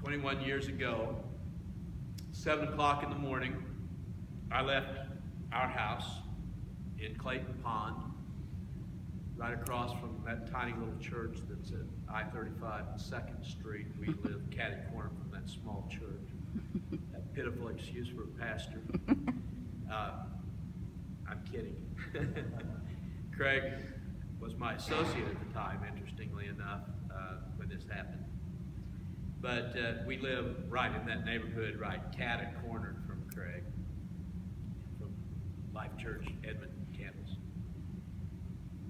21 years ago, 7 o'clock in the morning, I left our house in Clayton Pond, right across from that tiny little church that's at I-35 and 2nd Street. We live catty corner from that small church. That pitiful excuse for a pastor. I'm kidding. Craig was my associate at the time, interestingly enough, when this happened. But we live right in that neighborhood, right catty-cornered from Craig, from Life Church, Edmond campus.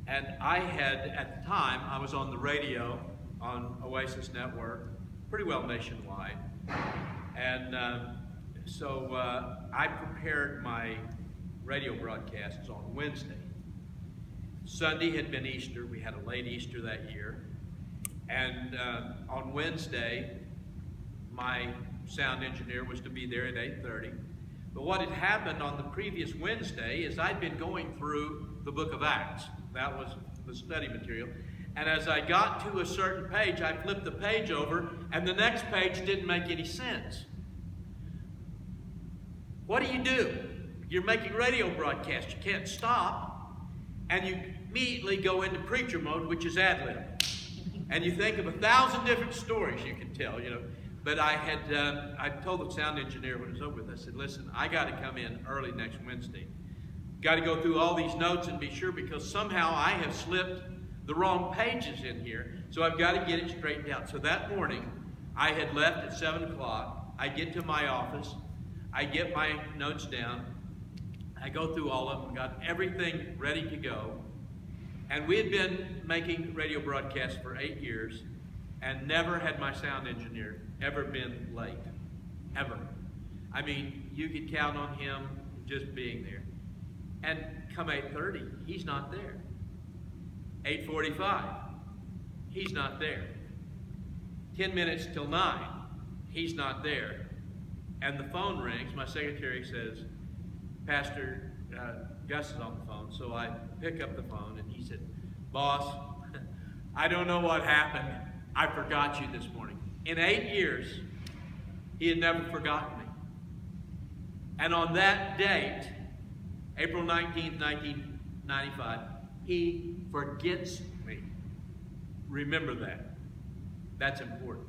And I had, at the time, I was on the radio on Oasis Network, pretty well nationwide. And so I prepared my radio broadcasts on Wednesday. Sunday had been Easter. We had a late Easter that year. And on Wednesday, my sound engineer was to be there at 8:30. But what had happened on the previous Wednesday is I'd been going through the book of Acts. That was the study material. And as I got to a certain page, I flipped the page over, and the next page didn't make any sense. What do? You're making radio broadcasts. You can't stop. And you immediately go into preacher mode, which is ad-lib. And you think of 1,000 different stories you can tell, But I told the sound engineer when it was over with, I said, listen, I got to come in early next Wednesday. Got to go through all these notes and be sure, because somehow I have slipped the wrong pages in here. So I've got to get it straightened out. So that morning, I had left at 7 o'clock. I get to my office. I get my notes down. I go through all of them, got everything ready to go. And we had been making radio broadcasts for 8 years, and never had my sound engineer ever been late, ever. I mean, you could count on him just being there. And come 8:30, he's not there. 8:45, he's not there. 10 minutes till 9, he's not there. And the phone rings, my secretary says, Pastor Gus is on the phone. So I pick up the phone, and he said, boss, I don't know what happened. I forgot you this morning. In 8 years, he had never forgotten me. And on that date, April 19th, 1995, he forgets me. Remember that. That's important.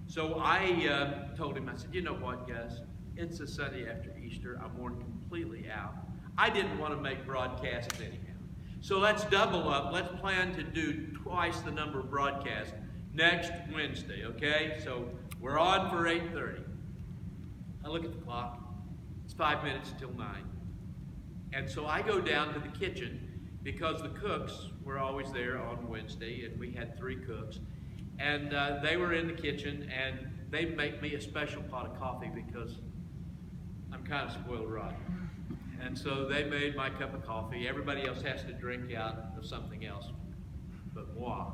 So I told him, I said, you know what, Gus? It's a Sunday after Easter. I'm worn completely out. I didn't want to make broadcasts anyhow. So let's double up. Let's plan to do twice the number of broadcasts next Wednesday, okay? So we're on for 8:30. I look at the clock. It's 5 minutes till 9. And so I go down to the kitchen, because the cooks were always there on Wednesday, and we had 3 cooks. And they were in the kitchen, and they make me a special pot of coffee because I'm kind of spoiled rotten. And so they made my cup of coffee. Everybody else has to drink out of something else but moi.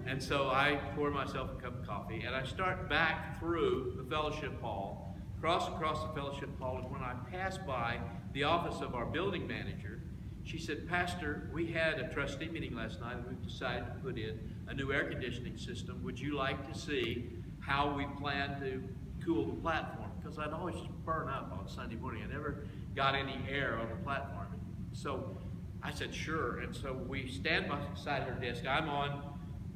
And so I pour myself a cup of coffee, and I start back through the fellowship hall, across the fellowship hall, and when I pass by the office of our building manager, she said, Pastor, we had a trustee meeting last night, and we've decided to put in a new air conditioning system. Would you like to see how we plan to cool the platform? Because I'd always just burn up on Sunday morning. I never got any air on the platform. So I said, sure. And so we stand beside her desk. I'm on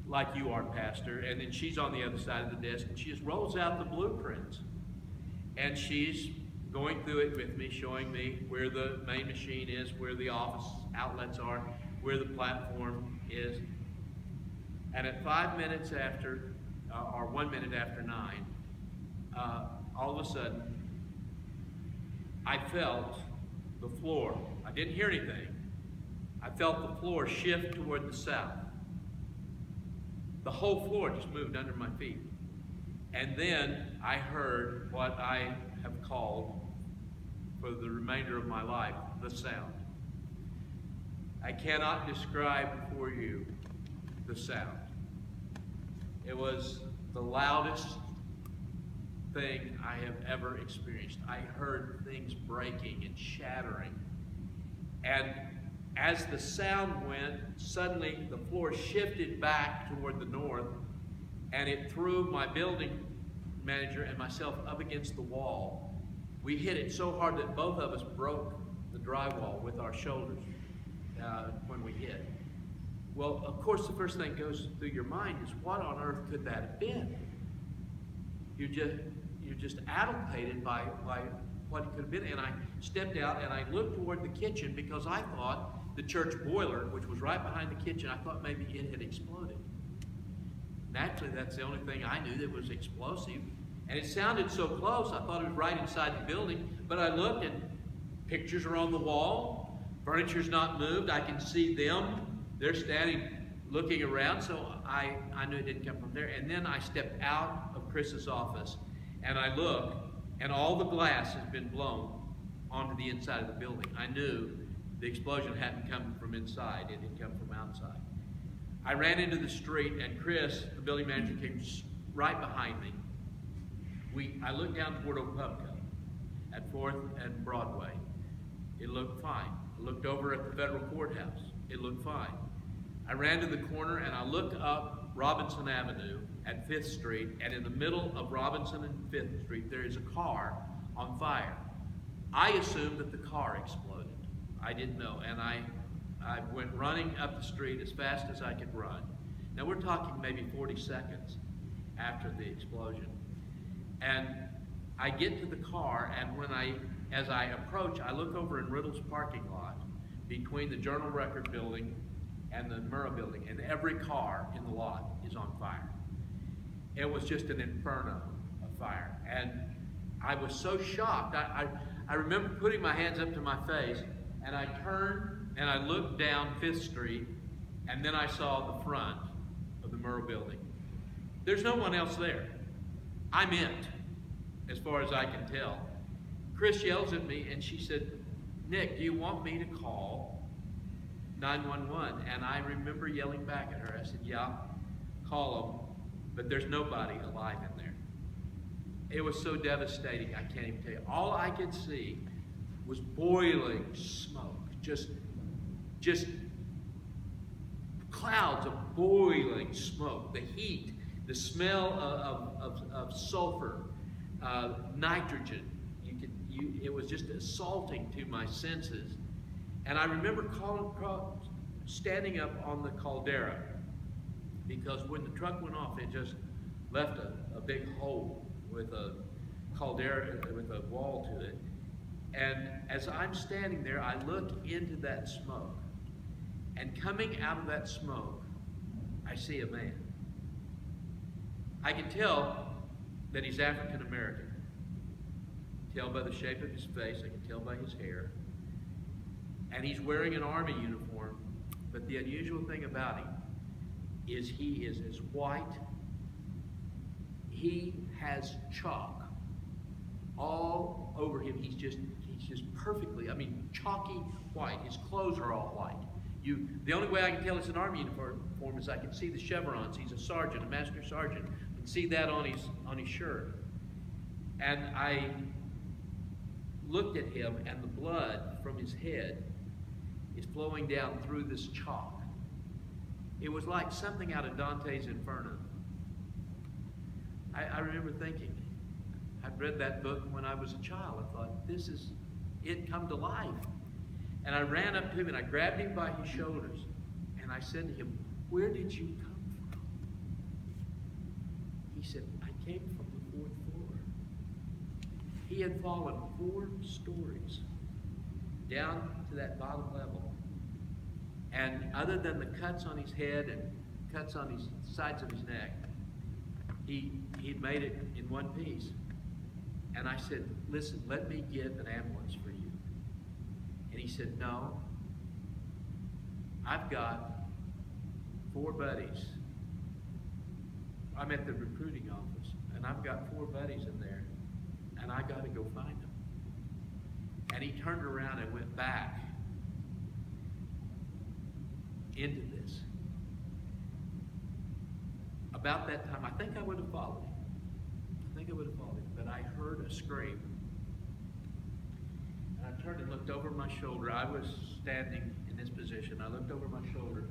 like you are, Pastor. And then she's on the other side of the desk, and she just rolls out the blueprints. And she's going through it with me, showing me where the main machine is, where the office outlets are, where the platform is. And at 5 minutes after, or 1 minute after 9, all of a sudden, I felt the floor. I didn't hear anything. I felt the floor shift toward the south. The whole floor just moved under my feet. And then I heard what I have called for the remainder of my life, the sound. I cannot describe for you the sound. It was the loudest thing I have ever experienced. I heard things breaking and shattering. And as the sound went, suddenly the floor shifted back toward the north, and it threw my building manager and myself up against the wall. We hit it so hard that both of us broke the drywall with our shoulders when we hit. Well, of course, the first thing that goes through your mind is, what on earth could that have been? You're just addlepated by what it could have been. And I stepped out and I looked toward the kitchen because I thought the church boiler, which was right behind the kitchen, I thought maybe it had exploded. Naturally, that's the only thing I knew that was explosive. And it sounded so close, I thought it was right inside the building. But I looked and pictures are on the wall, furniture's not moved, I can see them. They're standing looking around, so I knew it didn't come from there. And then I stepped out of Chris's office and I looked, and all the glass has been blown onto the inside of the building. I knew the explosion hadn't come from inside, it had come from outside. I ran into the street, and Chris, the building manager, came right behind me. I looked down toward Opubco at 4th and Broadway. It looked fine. I looked over at the federal courthouse. It looked fine. I ran to the corner and I looked up Robinson Avenue at 5th Street, and in the middle of Robinson and 5th Street there is a car on fire. I assumed that the car exploded. I didn't know, and I went running up the street as fast as I could run. Now we're talking maybe 40 seconds after the explosion. And I get to the car, and as I approach, I look over in Riddle's parking lot between the Journal Record building and the Murrah building, and every car in the lot is on fire. It was just an inferno of fire. And I was so shocked. I remember putting my hands up to my face, and I turned and I looked down 5th Street, and then I saw the front of the Murrah building. There's no one else there. I'm it, as far as I can tell. Chris yells at me, and she said, "Nick, do you want me to call 911? And I remember yelling back at her. I said, "Yeah, call them, but there's nobody alive in there." It was so devastating, I can't even tell you. All I could see was boiling smoke, just clouds of boiling smoke, the heat, the smell of sulfur, nitrogen. It was just assaulting to my senses. And I remember standing up on the caldera, because when the truck went off, it just left a big hole with a caldera, with a wall to it. And as I'm standing there, I look into that smoke. And coming out of that smoke, I see a man. I can tell that he's African American. Tell by the shape of his face, I can tell by his hair. And he's wearing an army uniform, but the unusual thing about him is he is as white. He has chalk all over him. He's just perfectly, chalky white. His clothes are all white. The only way I can tell it's an army uniform is I can see the chevrons. He's a sergeant, a master sergeant. I can see that on his shirt. And I looked at him, and the blood from his head is flowing down through this chalk. It was like something out of Dante's Inferno. I remember thinking, I'd read that book when I was a child. I thought, this is it come to life. And I ran up to him and I grabbed him by his shoulders and I said to him, "Where did you come from?" He said, "I came from the 4th floor." He had fallen 4 stories down to that bottom level. And other than the cuts on his head and cuts on his sides of his neck, he'd made it in one piece. And I said, "Listen, let me get an ambulance for you." And he said, "No, I've got 4 buddies. I'm at the recruiting office, and I've got 4 buddies in there, and I got to go find them." And he turned around and went back into this. About that time, I think I would have followed him. But I heard a scream. And I turned and looked over my shoulder. I was standing in this position. I looked over my shoulder,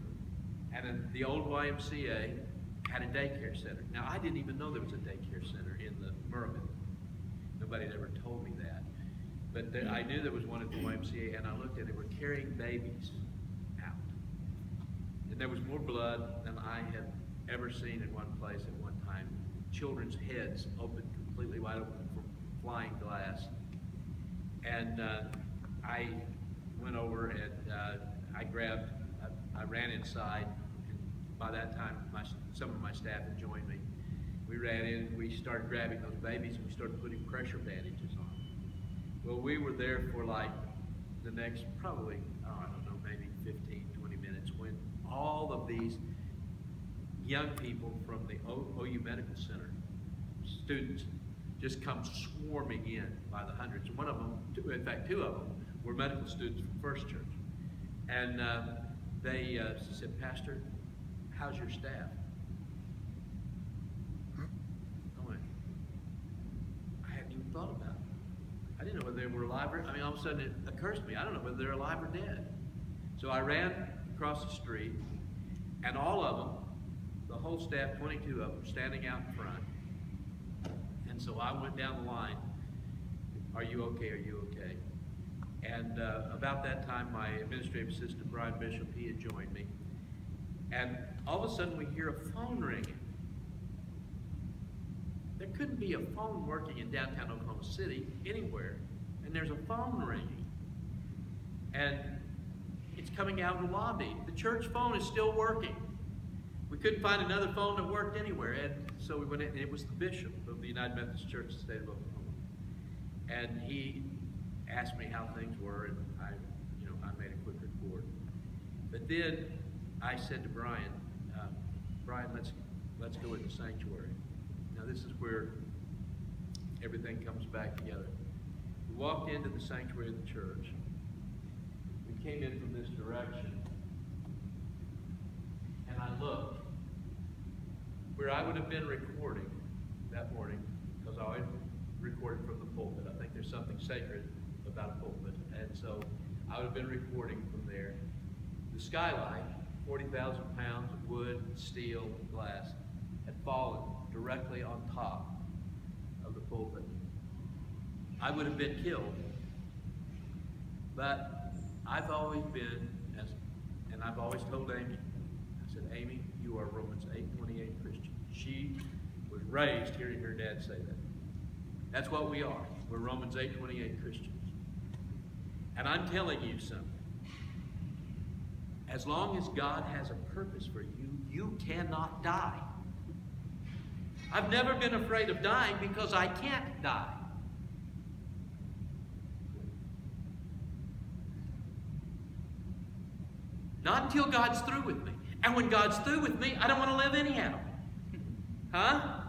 and the old YMCA had a daycare center. Now, I didn't even know there was a daycare center in the Mervyn. Nobody had ever told me that. But I knew there was one at the YMCA, and I looked at it. They were carrying babies out. And there was more blood than I had ever seen in one place at one time. Children's heads opened completely wide open from flying glass. And I went over and I ran inside. And by that time, some of my staff had joined me. We ran in, we started grabbing those babies, and we started putting pressure bandages on them. Well, we were there for like the next probably, I don't know, maybe 15, 20 minutes when all of these young people from the OU Medical Center, students, just come swarming in by the hundreds. And one of them, in fact, two of them, were medical students from First Church. And they said, "Pastor, how's your staff?" I went, I hadn't even thought about it. I didn't know whether they were alive or, all of a sudden it occurs to me, I don't know whether they're alive or dead. So I ran across the street, and all of them, the whole staff, 22 of them, standing out in front. And so I went down the line, "Are you okay? Are you okay?" And about that time, my administrative assistant, Brian Bishop, he had joined me. And all of a sudden, we hear a phone ringing. There couldn't be a phone working in downtown Oklahoma City anywhere. And there's a phone ringing. And it's coming out of the lobby. The church phone is still working. We couldn't find another phone that worked anywhere. And so we went in, and it was the bishop of the United Methodist Church in the state of Oklahoma. And he asked me how things were, and I made a quick report. But then I said to Brian, "Brian, let's go in the sanctuary." Now this is where everything comes back together. We walked into the sanctuary of the church. We came in from this direction, and I looked where I would have been recording that morning, because I always recorded from the pulpit. I think there's something sacred about a pulpit, and so I would have been recording from there. The skylight, 40,000 pounds of wood, steel, glass, had fallen directly on top of the pulpit. I would have been killed, but I've always been, and I've always told Amy, I said, "Amy, you are Romans 8:28 Christian." She was raised hearing her dad say that. That's what we are. We're Romans 8:28 Christians. And I'm telling you something. As long as God has a purpose for you, you cannot die. I've never been afraid of dying because I can't die. Not until God's through with me. And when God's through with me, I don't want to live anyhow. Huh?